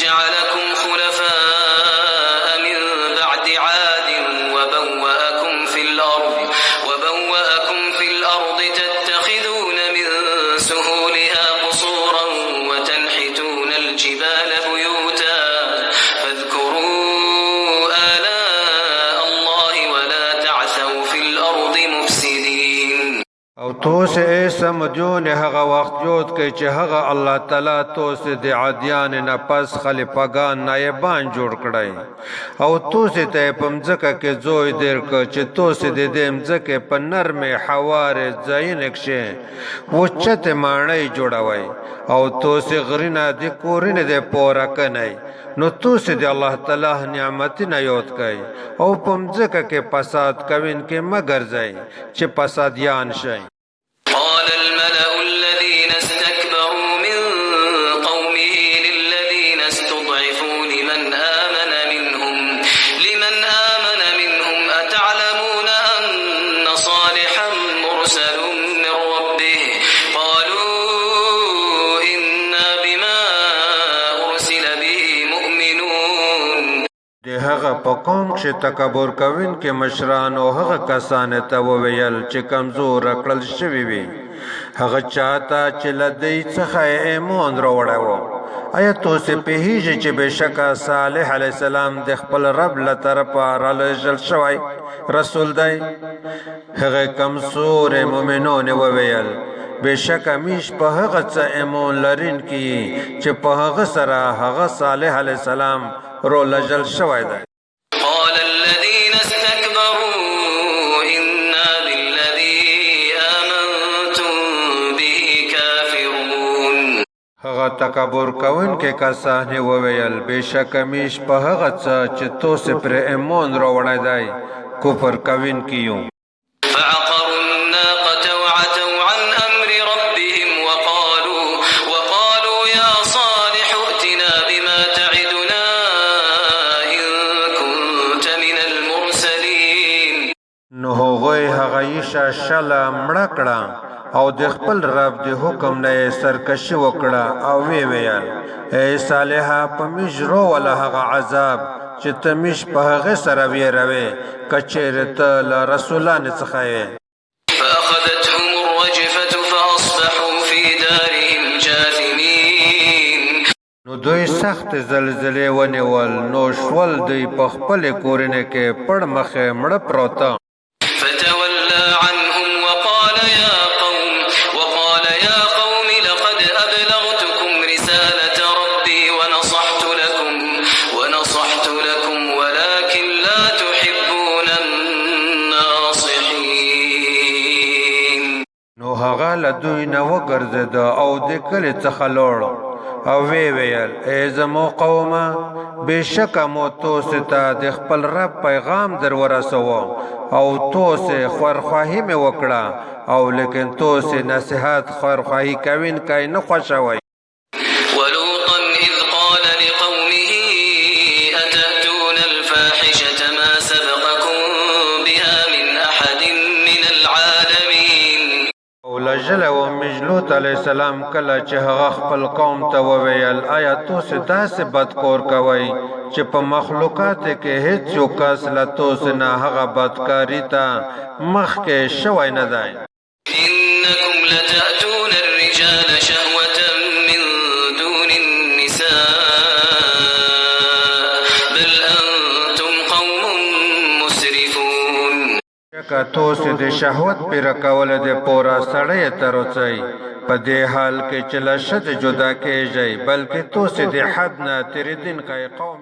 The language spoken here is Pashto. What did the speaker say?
جعلكم خلفاء من بعد عاد وبوأكم في الأرض تتخذون من سهولها قصورا وتنحتون الجبال بيوتا فاذكروا آلاء الله ولا تعثوا في الأرض مفسدين. او تو سے اے سمجھو نے هغه وخت جوړ کړي چې هغه الله تعالی تو سے د عادیان نه پس خلیفګان نایبان جوړ کړي او تو سے ته پمځکه کې زوی دیر ک چې تو سے د دې مځکه په نرمه حوار ځاین کښه وچته مانړی جوړوي او تو سے غرینا د کورینه د پورا کني نو تو سے د الله تعالی نعمت نه یوت کوي او پمځکه کې فساد کوین کې مگر ځای چې فسادیان شي. قال الملأ الذين استكبروا من قومه للذين استضعفوا لمن آمن منهم أتعلمون أن صالحا مرسل من ربه قالوا إنا بما أرسل به مؤمنون. د هغه په قوم چې تکبر کوین کې مشران او هغه کسان ته وویل چې کمزور کړل شوی وي هغه چاته چې لدی څخه ایمان راوړاو آیا تو سه په هیڅ چې بشکا صالح علی السلام د خپل رب له طرفه را لېږل شوی رسول دی هغه کمزور مؤمنون وویل بشکا میش په هغه څه ایمان لرین کې چې په هغه سره هغه صالح علی السلام رو لجل شوی دی. قال الذين استكبروا إنا بالذي آمنتم به كافرون. هغه تکبر کوون کې کسان وویل بشک میش په هغه څه چې تو سه پر ایمان راوړی دی کفر کوین کیو. فعقروا الناقة وعتوا عن أمر ربهم وقالوا يا صالح ائتنا بما تعدنا إن كنت من المرسلين. نو هغوی هغه یشه شله مړه کړه او د خپل رب د حکم نه سرکشي وکړه او وی ویل اے صالحه په مجرو ولا هغه عذاب چې تمیش په هغه سره ویروي کچېره ته له رسولانو څخه فأخذتهم الرجفة فأصبحوا في دارهم جاثمين. نو دوی سخت زلزلې ونیول نو شول دوی په خپل کورنه کې پړ مخه مړ پروت. فتولى عنهم وقال يا قوم لقد أبلغتكم رسالة ربي ونصحت لكم ولكن لا تحبون الناصحين. نو هغه له دوی نه وګرځید او د کلي څخه لاړ او وی ویل ای زمو قومه بشکه مو تو ستا د خپل رب پیغام در ورسوه او تو سه خورخواهی مې وکړه او لیکن تو سه نصیحت خورخواهی کوین کای نه خوښوي. ولوطا إذ قال لقومه أتأتون الفاحشة ما سبقكم بها من أحد من العالمين. او لجل او مجلوط علیہ السلام کله چې هغه خپل قوم ته وویل آیا تو سه داسې بدکور کوي چې په مخلوقات کې هیڅ یو کس له تو سه نه هغه بدکاری ته مخ کې شوی نه دی. إنكم لتأتون الرجال شهوة من دون النساء بل أنتم قوم مسرفون. که تو سه د شهوت پر کول د پورا سړی تروڅي په دې حال کې چې له شد جدا کېږي بلکې تو سه د حد نه تر دین کوي قوم